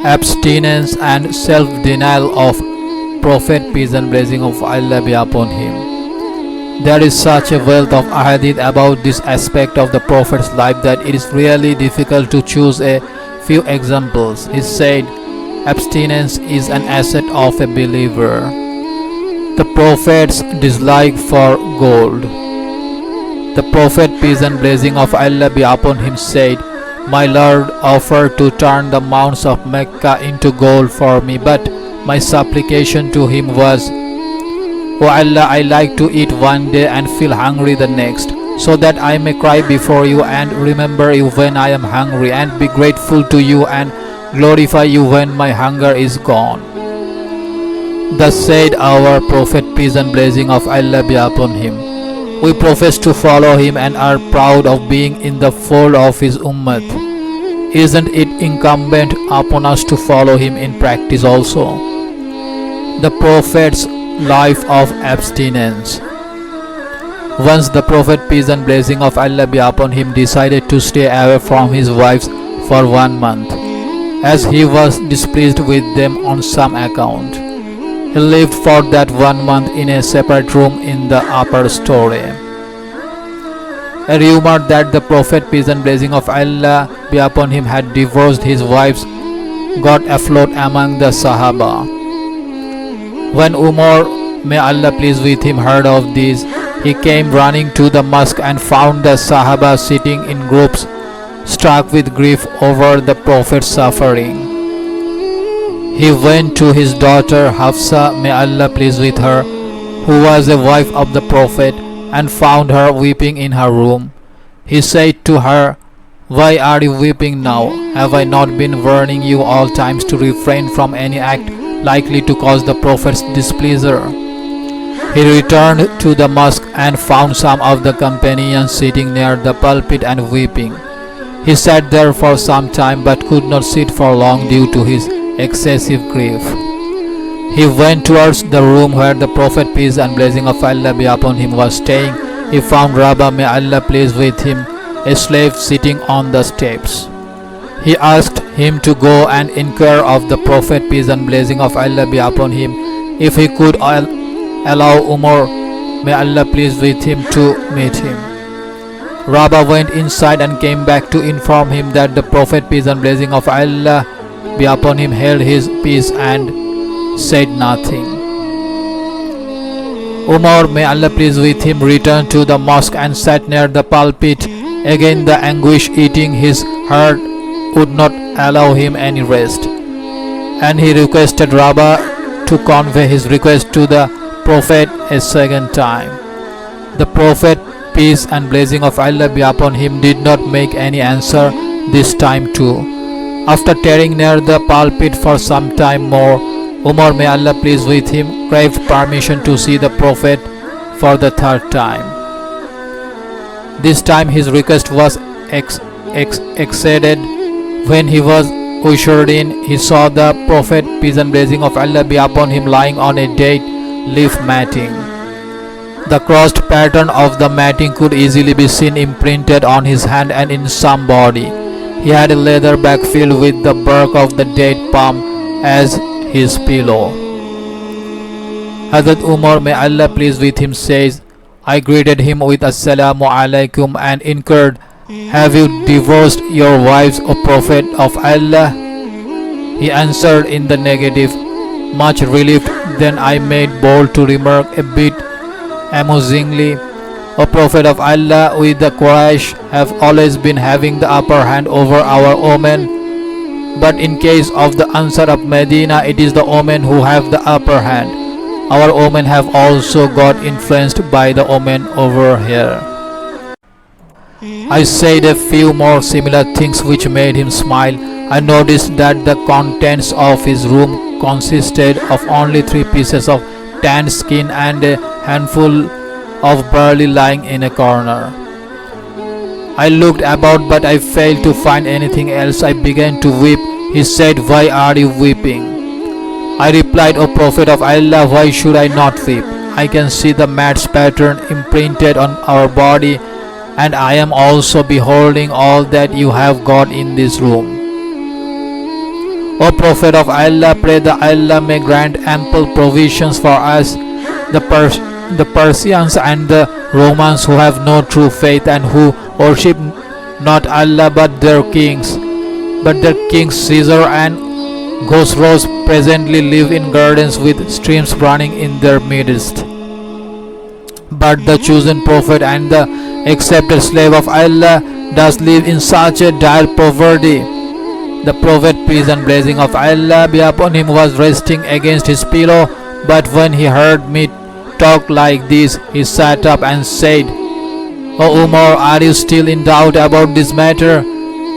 Abstinence and self-denial of Prophet, peace and blessing of Allah be upon him. There is such a wealth of ahadith about this aspect of the Prophet's life that it is really difficult to choose a few examples. He said, abstinence is an asset of a believer. The Prophet's dislike for gold. The Prophet, peace and blessing of Allah be upon him, said, my Lord offered to turn the mounds of Mecca into gold for me, but my supplication to him was, O Allah, I like to eat one day and feel hungry the next, so that I may cry before you and remember you when I am hungry, and be grateful to you and glorify you when my hunger is gone. Thus said our Prophet, peace and blessing of Allah be upon him. We profess to follow him and are proud of being in the fold of his ummah. Isn't it incumbent upon us to follow him in practice also? The Prophet's life of abstinence. Once the Prophet, peace and blessing of Allah be upon him, decided to stay away from his wives for 1 month, as he was displeased with them on some account. He lived for that 1 month in a separate room in the upper story. A rumor that the Prophet, peace and blessing of Allah be upon him, had divorced his wives got afloat among the Sahaba. When Umar, may Allah please with him, heard of this, he came running to the mosque and found the Sahaba sitting in groups, struck with grief over the Prophet's suffering. He went to his daughter Hafsa, may Allah please with her, who was a wife of the Prophet, and found her weeping in her room. He said to her, why are you weeping now? Have I not been warning you all times to refrain from any act likely to cause the Prophet's displeasure? He returned to the mosque and found some of the companions sitting near the pulpit and weeping. He sat there for some time but could not sit for long due to his excessive grief. He went towards the room where the Prophet, peace and blessing of Allah be upon him, was staying. He found Rabah, may Allah please with him, a slave sitting on the steps. He asked him to go and inquire of the Prophet, peace and blessing of Allah be upon him, if he could allow Umar, may Allah please with him, to meet him. Rabah went inside and came back to inform him that the Prophet, peace and blessing of Allah be upon him, held his peace and said nothing. Umar, may Allah please with him, returned to the mosque and sat near the pulpit. Again the anguish eating his heart would not allow him any rest, and he requested Rabah to convey his request to the Prophet a second time. The Prophet, peace and blessing of Allah be upon him, did not make any answer this time too. After tarrying near the pulpit for some time more, Umar, may Allah please with him, craved permission to see the Prophet for the 3rd time. This time his request was exceeded. When he was ushered in, he saw the Prophet, peace and blessing of Allah be upon him, lying on a date leaf matting. The crossed pattern of the matting could easily be seen imprinted on his hand and in some body. He had a leather bag filled with the bark of the date palm as his pillow. Hazrat Umar, may Allah please with him, says, I greeted him with Assalamu alaikum and inquired, have you divorced your wives, O Prophet of Allah? He answered in the negative. Much relieved, then I made bold to remark a bit amusingly, O Prophet of Allah, we the Quraysh have always been having the upper hand over our women, but in case of the Ansar of Medina, it is the women who have the upper hand. Our women have also got influenced by the women over here. I said a few more similar things which made him smile. I noticed that the contents of his room consisted of only 3 pieces of tanned skin and a handful of barley lying in a corner. I looked about but I failed to find anything else. I began to weep. He said, why are you weeping? I replied, O Prophet of Allah, why should I not weep? I can see the mat's pattern imprinted on our body, and I am also beholding all that you have got in this room. O Prophet of Allah, pray that Allah may grant ample provisions for us, the Persians and the Romans who have no true faith and who worship not Allah but their kings Caesar and Khosrows presently live in gardens with streams running in their midst. But the chosen prophet and the accepted slave of Allah does live in such a dire poverty. The prophet, peace and blessing of Allah be upon him, was resting against his pillow, but when he heard me talk like this, he sat up and said, O Umar, are you still in doubt about this matter?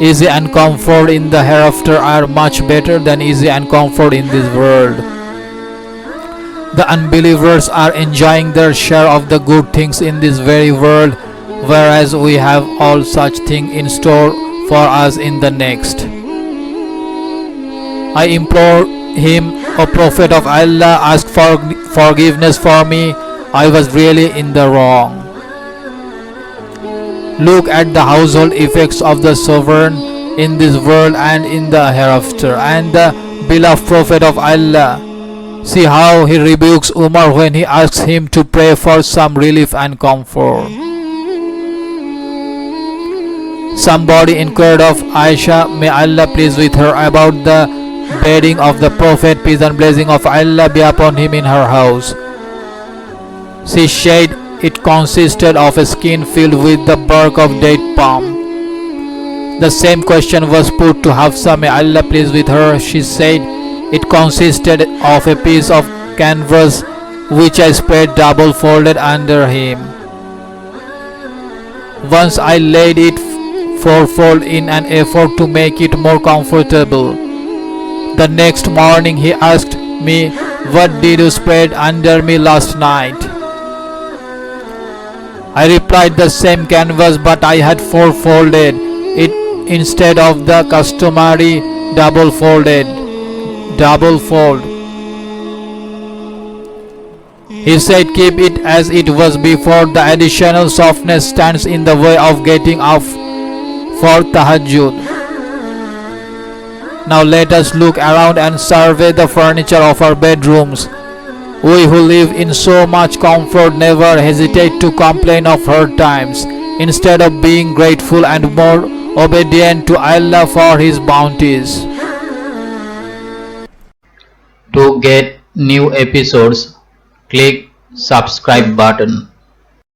Ease and comfort in the hereafter are much better than ease and comfort in this world. The unbelievers are enjoying their share of the good things in this very world, whereas we have all such things in store for us in the next. I implore him, O Prophet of Allah, ask for forgiveness for me. I was really in the wrong. Look at the household effects of the sovereign in this world and in the hereafter, and the beloved Prophet of Allah. See how he rebukes Umar when he asks him to pray for some relief and comfort. Somebody inquired of Aisha, may Allah please with her, about the bedding of the Prophet, peace and blessing of Allah be upon him, in her house. She said it consisted of a skin filled with the bark of date palm. The same question was put to Hafsa, may Allah please with her. She said it consisted of a piece of canvas which I spread double folded under him. Once I laid it fourfold in an effort to make it more comfortable. The next morning he asked me, what did you spread under me last night? I replied, the same canvas, but I had four-folded it instead of the customary double fold. He said, keep it as it was before. The additional softness stands in the way of getting up for tahajjud. Now let us look around and survey the furniture of our bedrooms. We who live in so much comfort never hesitate to complain of hard times, instead of being grateful and more obedient to Allah for His bounties. To get new episodes, click subscribe button.